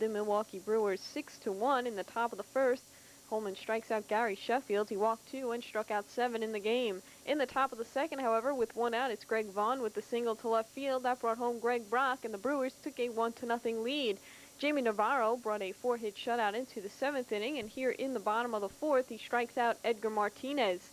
the Milwaukee Brewers 6-1 in the top of the first. Holman strikes out Gary Sheffield. He walked 2 and struck out 7 in the game. In the top of the second, however, with 1 out, it's Greg Vaughn with the single to left field. That brought home Greg Brock, and the Brewers took a 1-0 lead. Jamie Navarro brought a 4-hit shutout into the 7th inning, and here in the bottom of the 4th, he strikes out Edgar Martinez.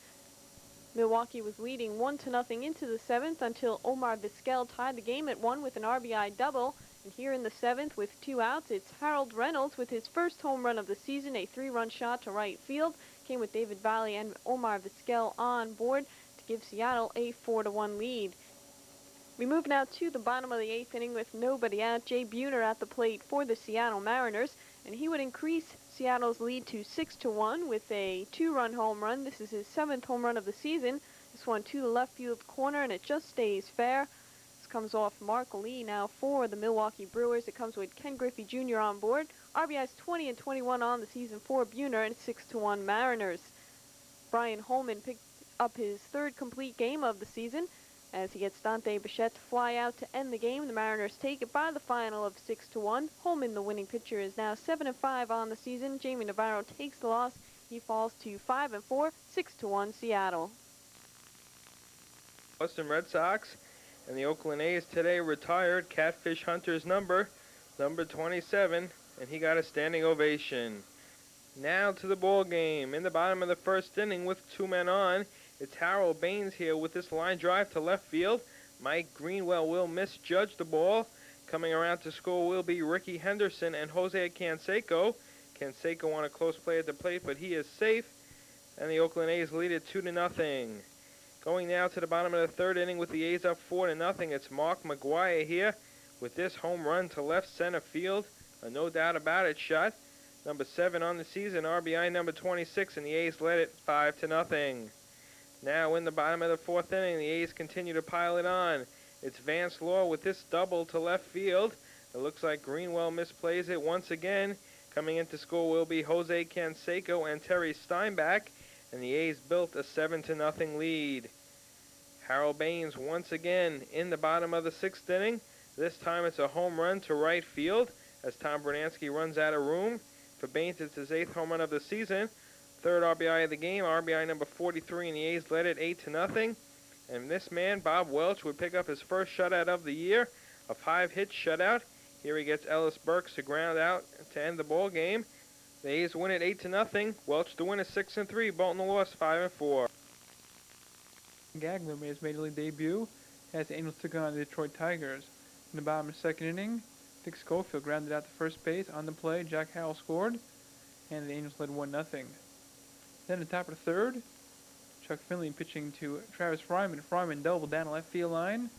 Milwaukee was leading 1-0 into the 7th until Omar Vizquel tied the game at 1 with an RBI double. And here in the 7th, with 2 outs, it's Harold Reynolds with his first home run of the season, a 3-run shot to right field. Came with David Valley and Omar Vizquel on board to give Seattle a 4-1 lead. We move now to the bottom of the 8th inning with nobody out. Jay Buhner at the plate for the Seattle Mariners, and he would increase Seattle's lead to 6-1 with a 2-run home run. This is his 7th home run of the season. This one to the left field corner, and it just stays fair. This comes off Mark Lee now for the Milwaukee Brewers. It comes with Ken Griffey Jr. on board. RBIs 20 and 21 on the season for Buhner, and 6-1 Mariners. Brian Holman picked up his 3rd complete game of the season as he gets Dante Bichette to fly out to end the game. The Mariners take it by the final of 6-1. Holman, the winning pitcher, is now 7-5 on the season. Jamie Navarro takes the loss. He falls to 5-4, 6-1 Seattle. Boston Red Sox and the Oakland A's today retired Catfish Hunter's number 27, and he got a standing ovation. Now to the ball game. In the bottom of the first inning with 2 men on, it's Harold Baines here with this line drive to left field. Mike Greenwell will misjudge the ball. Coming around to score will be Ricky Henderson and Jose Canseco. Canseco on a close play at the plate, but he is safe, and the Oakland A's lead it 2-0. Going now to the bottom of the 3rd inning with the A's up 4-0. It's Mark McGuire here with this home run to left center field. A no doubt about it shot. Number 7 on the season, RBI number 26, and the A's led it 5-0. Now in the bottom of the 4th inning, the A's continue to pile it on. It's Vance Law with this double to left field. It looks like Greenwell misplays it once again. Coming in to score will be Jose Canseco and Terry Steinbach, and the A's built a 7-0 lead. Harold Baines once again in the bottom of the 6th inning. This time it's a home run to right field as Tom Bernansky runs out of room. For Baines, it's his 8th home run of the season. 3rd RBI of the game, RBI number 43, and the A's led it 8-0. And this man, Bob Welch, would pick up his first shutout of the year, a 5-hit shutout. Here he gets Ellis Burks to ground out to end the ball game. The A's win it 8-0. Welch to win is 6-3. Bolton the loss 5-4. Gagler made his major league debut as the Angels took on the Detroit Tigers. In the bottom of the 2nd inning, Dick Schofield grounded out to first base. On the play, Jack Howell scored, and the Angels led 1-0. Then at the top of the 3rd, Chuck Finley pitching to Travis Fryman. Fryman doubled down the left field line,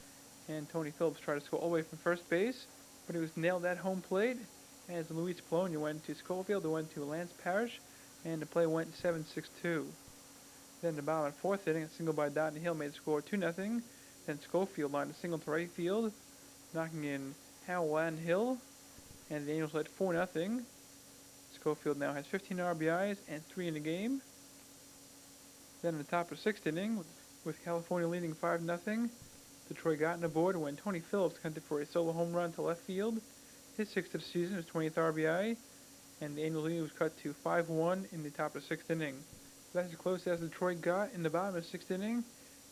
and Tony Phillips tried to score all the way from first base, but he was nailed at home plate as Luis Polonia went to Schofield, who went to Lance Parrish, and the play went 7-6-2. Then the bottom of the 4th inning, a single by Dottie Hill made the score 2-0. Then Schofield lined a single to right field, knocking in Howell and Hill, and the Angels led 4-0. Schofield now has 15 RBIs and 3 in the game. Then in the top of the 6th inning, with California leading 5-0, Detroit got on the board when Tony Phillips counted for a solo home run to left field. His 6th of the season, his 20th RBI, and the Angels lead was cut to 5-1 in the top of the 6th inning. So that's as close as Detroit got. In the bottom of the 6th inning,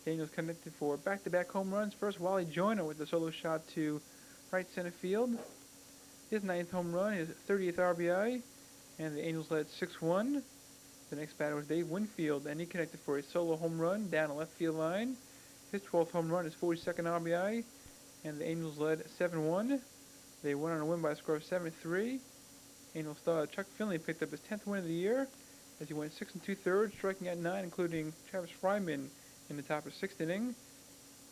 the Angels connected for back-to-back home runs. First, Wally Joyner with a solo shot to right center field. His 9th home run, his 30th RBI, and the Angels led 6-1. The next batter was Dave Winfield, and he connected for a solo home run down the left field line. His 12th home run, his 42nd RBI, and the Angels led 7-1. They went on a win by a score of 7-3. Angels star Chuck Finley picked up his 10th win of the year as he went 6 2/3, striking out 9, including Travis Fryman in the top of the 6th inning.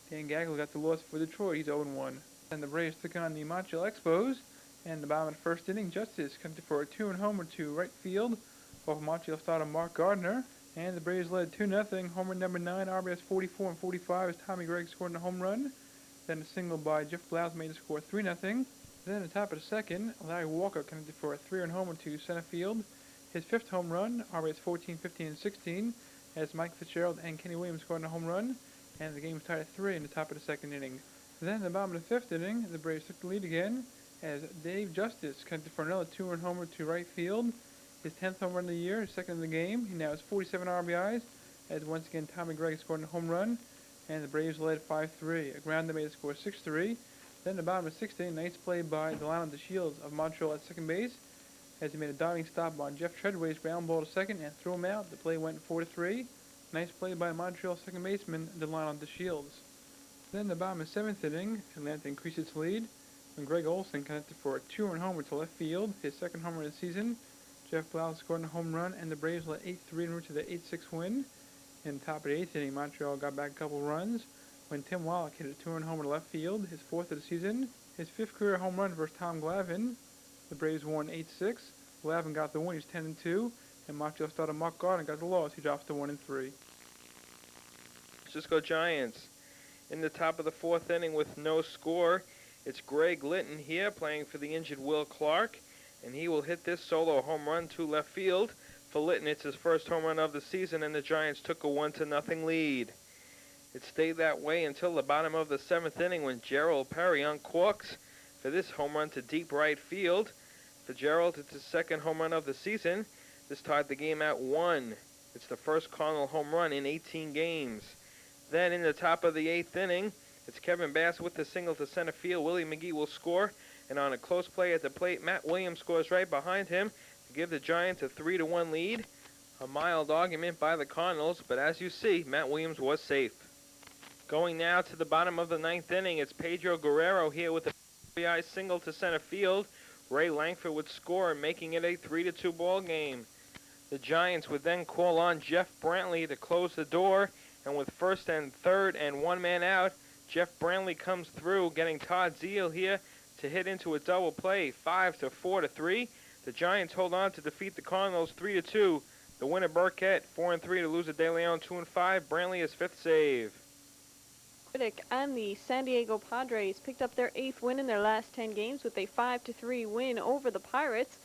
Dan Gagler got the loss for Detroit. He's 0-1. And the Braves took on the Montreal Expos, and the bottom of the 1st inning, Justice connected for a 2-run homer to right field off Montreal starter Mark Gardner, and the Braves led 2-0. Homer number 9, RBIs 44 and 45 as Tommy Gregg scored a home run. Then a single by Jeff Blouse made the score 3-0. Then at the top of the 2nd, Larry Walker connected for a 3-run homer to center field. His 5th home run, RBIs 14, 15, and 16 as Mike Fitzgerald and Kenny Williams scored a home run, and the game was tied at 3 in the top of the 2nd inning. Then in the bottom of the 5th inning, the Braves took the lead again as Dave Justice connected for another 2-run homer to right field. His 10th home run of the year, his second in the game. He now has 47 RBIs, as once again Tommy Gregg scored a home run, and the Braves led 5-3. A grounder made the score 6-3. Then the bottom of the 6th inning, nice play by Delano DeShields of Montreal at second base, as he made a diving stop on Jeff Treadway's ground ball to second and threw him out. The play went 4-3. Nice play by Montreal second baseman Delano DeShields. Then the bottom of the 7th inning, Atlanta increased its lead when Greg Olson connected for a 2-run homer to left field, his second homer of the season. Jeff Blau scored a home run, and the Braves led 8-3 en route to the 8-6 win. In the top of the 8th inning, Montreal got back a couple runs when Tim Wallach hit a 2-run homer to left field, his 4th of the season, his 5th career home run versus Tom Glavine. The Braves won 8-6. Glavine got the win, he's 10-2, and Montreal started Mark Gardner got the loss, he drops to 1-3. Let's just go Giants. In the top of the 4th inning with no score, it's Greg Litton here playing for the injured Will Clark, and he will hit this solo home run to left field. For Litton, it's his first home run of the season, and the Giants took a 1-0 lead. It stayed that way until the bottom of the 7th inning when Gerald Perry uncorks for this home run to deep right field. For Gerald, it's his second home run of the season. This tied the game at 1. It's the first Cardinal home run in 18 games. Then in the top of the 8th inning, it's Kevin Bass with the single to center field. Willie McGee will score, and on a close play at the plate, Matt Williams scores right behind him to give the Giants a 3-1 lead. A mild argument by the Cardinals, but as you see, Matt Williams was safe. Going now to the bottom of the 9th inning, it's Pedro Guerrero here with a RBI single to center field. Ray Langford would score, making it a 3-2 ball game. The Giants would then call on Jeff Brantley to close the door, and with first and third and one man out, Jeff Brantley comes through, getting Todd Zeal here to hit into a double play, 5-4-3. The Giants hold on to defeat the Cardinals 3-2. The winner Burkett 4-3 to lose to De Leon 2-5. Brantley his 5th save. And the San Diego Padres picked up their 8th win in their last 10 games with a 5-3 win over the Pirates.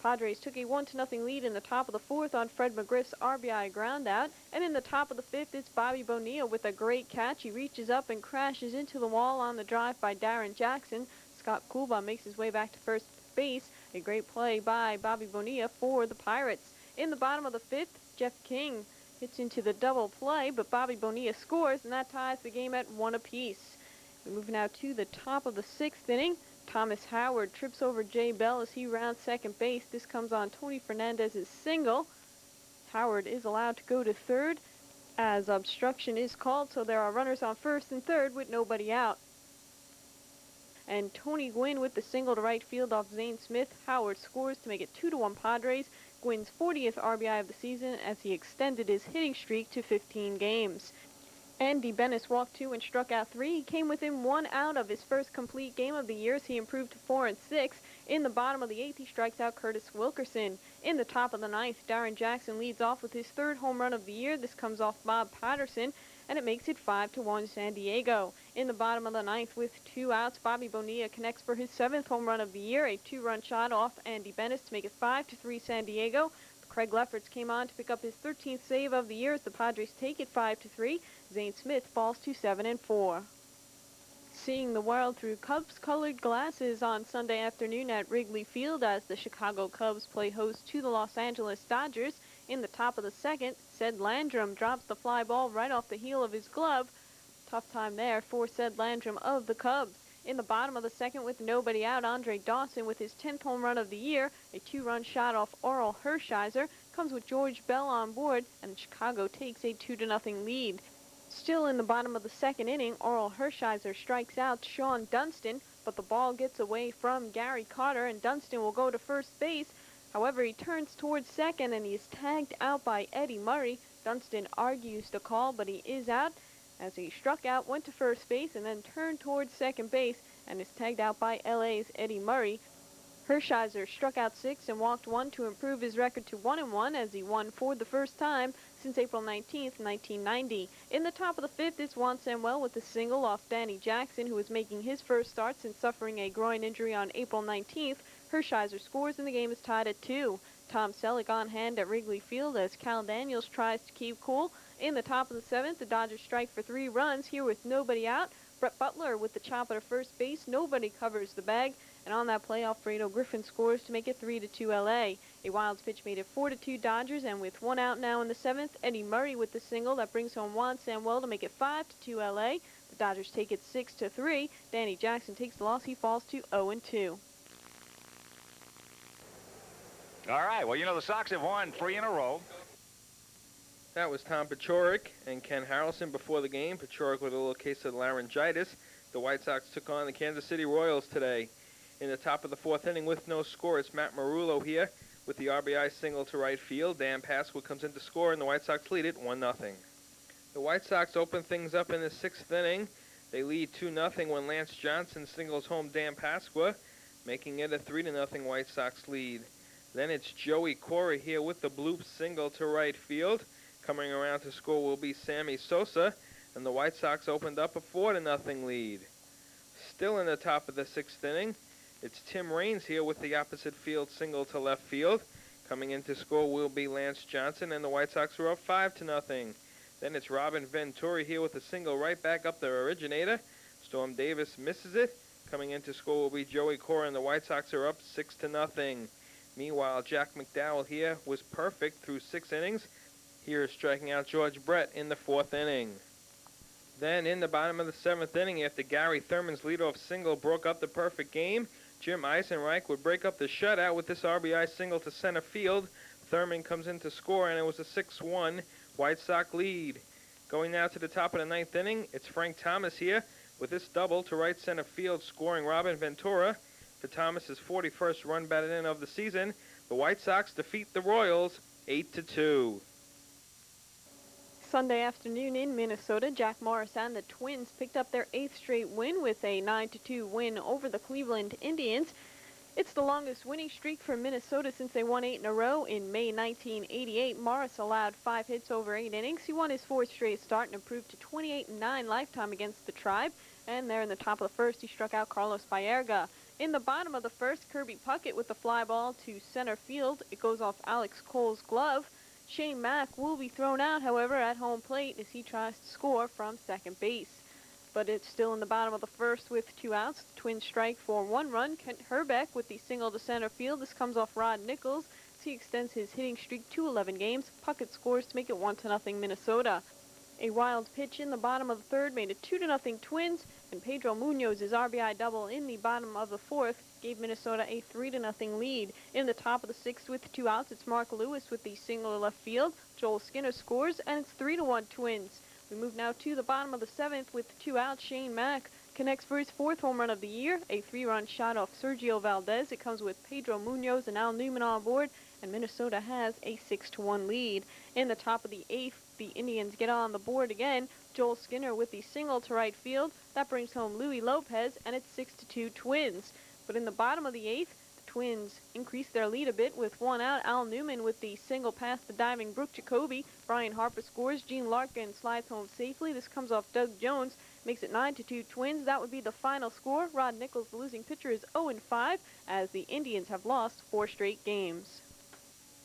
Padres took a 1-0 lead in the top of the 4th on Fred McGriff's RBI groundout, and in the top of the 5th it's Bobby Bonilla with a great catch. He reaches up and crashes into the wall on the drive by Darren Jackson. Scott Coolbaugh makes his way back to first base. A great play by Bobby Bonilla for the Pirates. In the bottom of the 5th, Jeff King hits into the double play, but Bobby Bonilla scores, and that ties the game at 1 apiece. We move now to the top of the 6th inning. Thomas Howard trips over Jay Bell as he rounds second base. This comes on Tony Fernandez's single. Howard is allowed to go to third as obstruction is called, so there are runners on first and third with nobody out. And Tony Gwynn with the single to right field off Zane Smith. Howard scores to make it 2-1 Padres. Gwynn's 40th RBI of the season as he extended his hitting streak to 15 games. Andy Bennis walked 2 and struck out 3. He came within 1 out of his first complete game of the year as he improved to 4-6. In the bottom of the 8th, he strikes out Curtis Wilkerson. In the top of the 9th, Darren Jackson leads off with his 3rd home run of the year. This comes off Bob Patterson, and it makes it 5-1 San Diego. In the bottom of the 9th, with 2 outs, Bobby Bonilla connects for his 7th home run of the year, a 2-run shot off Andy Bennis to make it 5-3 San Diego. Craig Lefferts came on to pick up his 13th save of the year as the Padres take it 5-3. Zane Smith falls to 7-4. Seeing the world through Cubs-colored glasses on Sunday afternoon at Wrigley Field as the Chicago Cubs play host to the Los Angeles Dodgers. In the top of the 2nd, Ced Landrum drops the fly ball right off the heel of his glove. Tough time there for Ced Landrum of the Cubs. In the bottom of the 2nd with nobody out, Andre Dawson with his 10th home run of the year, a 2-run shot off Oral Hershiser, comes with George Bell on board, and Chicago takes a 2-0 lead. Still in the bottom of the 2nd inning, Oral Hershiser strikes out Sean Dunston, but the ball gets away from Gary Carter, and Dunston will go to first base. However, he turns towards second, and he is tagged out by Eddie Murray. Dunston argues the call, but he is out, as he struck out, went to first base, and then turned towards second base, and is tagged out by LA's Eddie Murray. Hershiser struck out 6 and walked 1 to improve his record to 1-1 as he won for the first time since April 19th, 1990. In the top of the 5th is Juan Samuel with a single off Danny Jackson, who is making his first start since suffering a groin injury on April 19th. Hershiser scores and the game is tied at 2. Tom Selleck on hand at Wrigley Field as Cal Daniels tries to keep cool. In the top of the 7th, the Dodgers strike for 3 runs here with nobody out. Brett Butler with the chopper to first base. Nobody covers the bag And on that play, Alfredo Griffin scores to make it 3-2 LA. A Wilds pitch made it 4-2 Dodgers, and with one out now in the seventh, Eddie Murray with the single that brings home Juan Samuel to make it 5-2 LA. The Dodgers take it 6-3. Danny Jackson takes the loss. He falls to 0-2. All right, well, you know, the Sox have won 3 in a row. That was Tom Paciorek and Ken Harrelson before the game. Paciorek with a little case of laryngitis. The White Sox took on the Kansas City Royals today. In the top of the fourth inning with no score, it's Matt Marullo here with the RBI single to right field. Dan Pasqua comes in to score, and the White Sox lead it 1-0. The White Sox open things up in the sixth inning. They lead 2-0 when Lance Johnson singles home Dan Pasqua, making it a 3-0 White Sox lead. Then it's Joey Cora here with the bloop single to right field. Coming around to score will be Sammy Sosa, and the White Sox opened up a 4-0 lead. Still in the top of the sixth inning, it's Tim Raines here with the opposite field single to left field. Coming in to score will be Lance Johnson, and the White Sox are up 5-0. Then it's Robin Ventura here with a single right back up the originator. Storm Davis misses it. Coming in to score will be Joey Cora, and the White Sox are up 6-0. Meanwhile, Jack McDowell here was perfect through 6 innings. Here is striking out George Brett in the 4th inning. Then in the bottom of the 7th inning, after Gary Thurman's leadoff single broke up the perfect game, Jim Eisenreich would break up the shutout with this RBI single to center field. Thurman comes in to score, and it was a 6-1 White Sox lead. Going now to the top of the 9th inning, it's Frank Thomas here with this double to right center field, scoring Robin Ventura for Thomas's 41st run batted in of the season. The White Sox defeat the Royals 8-2. Sunday afternoon in Minnesota, Jack Morris and the Twins picked up their 8th straight win with a 9-2 win over the Cleveland Indians. It's the longest winning streak for Minnesota since they won 8 in a row in May 1988. Morris allowed 5 hits over 8 innings. He won his 4th straight start and improved to 28-9 lifetime against the Tribe. And there in the top of the first, he struck out Carlos Baerga. In the bottom of the first, Kirby Puckett with the fly ball to center field. It goes off Alex Cole's glove. Shane Mack will be thrown out, however, at home plate as he tries to score from second base. But it's still in the bottom of the first with 2 outs. The Twins strike for 1 run. Kent Herbeck with the single to center field. This comes off Rod Nichols as he extends his hitting streak to 11 games. Puckett scores to make it 1-0 Minnesota. A wild pitch in the bottom of the 3rd made it 2-0 Twins, and Pedro Munoz's RBI double in the bottom of the 4th gave Minnesota a 3-0 lead. In the top of the 6th with 2 outs, it's Mark Lewis with the single to left field. Joel Skinner scores, and it's 3-1 Twins. We move now to the bottom of the 7th with 2 outs. Shane Mack connects for his 4th home run of the year, a 3-run shot off Sergio Valdez. It comes with Pedro Munoz and Al Newman on board, and Minnesota has a 6-1 lead. In the top of the 8th, the Indians get on the board again. Joel Skinner with the single to right field. That brings home Louis Lopez, and it's 6-2 Twins. But in the bottom of the 8th, the Twins increase their lead a bit with 1 out. Al Newman with the single past the diving Brooke Jacoby. Brian Harper scores. Gene Larkin slides home safely. This comes off Doug Jones. Makes it 9-2 Twins. That would be the final score. Rod Nichols, the losing pitcher, is 0-5 as the Indians have lost 4 straight games.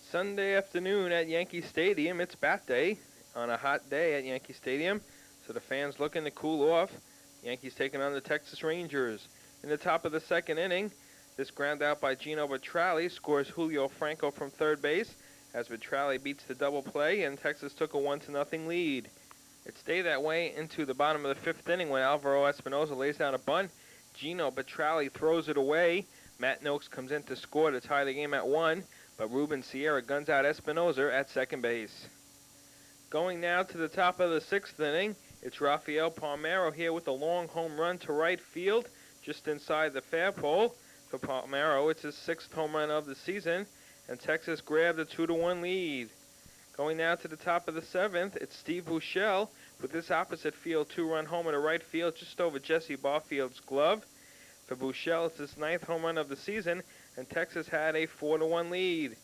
Sunday afternoon at Yankee Stadium, it's bat day on a hot day at Yankee Stadium, so the fans looking to cool off. Yankees taking on the Texas Rangers. In the top of the 2nd inning, this ground out by Gino Vitrali scores Julio Franco from 3rd base as Vitrali beats the double play, and Texas took a 1-0 lead. It stayed that way into the bottom of the 5th inning when Alvaro Espinosa lays down a bunt. Gino Vitrali throws it away. Matt Noakes comes in to score to tie the game at 1, but Ruben Sierra guns out Espinosa at 2nd base. Going now to the top of the 6th inning, it's Rafael Palmeiro here with a long home run to right field, just inside the fair pole. For Palmeiro, it's his 6th home run of the season, and Texas grabbed a 2-1 lead. Going now to the top of the 7th, it's Steve Buechele with this opposite field 2-run homer to right field just over Jesse Barfield's glove. For Buechele, it's his 9th home run of the season, and Texas had a 4-1 lead.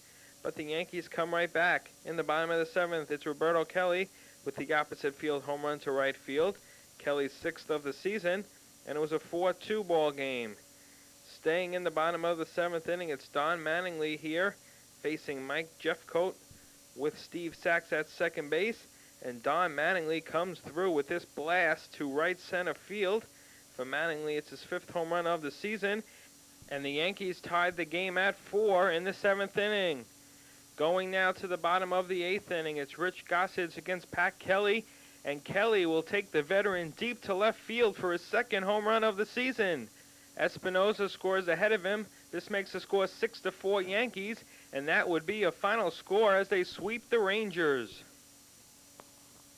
But the Yankees come right back. In the bottom of the 7th, it's Roberto Kelly with the opposite field home run to right field. Kelly's 6th of the season, and it was a 4-2 ball game. Staying in the bottom of the 7th inning, it's Don Mattingly here facing Mike Jeffcoat with Steve Sachs at 2nd base, and Don Mattingly comes through with this blast to right center field. For Mattingly, it's his 5th home run of the season, And the Yankees tied the game at 4 in the 7th inning. Going now to the bottom of the 8th inning, it's Rich Gossage against Pat Kelly, and Kelly will take the veteran deep to left field for his second home run of the season. Espinosa scores ahead of him. This makes the score 6-4 Yankees, and that would be a final score as they sweep the Rangers.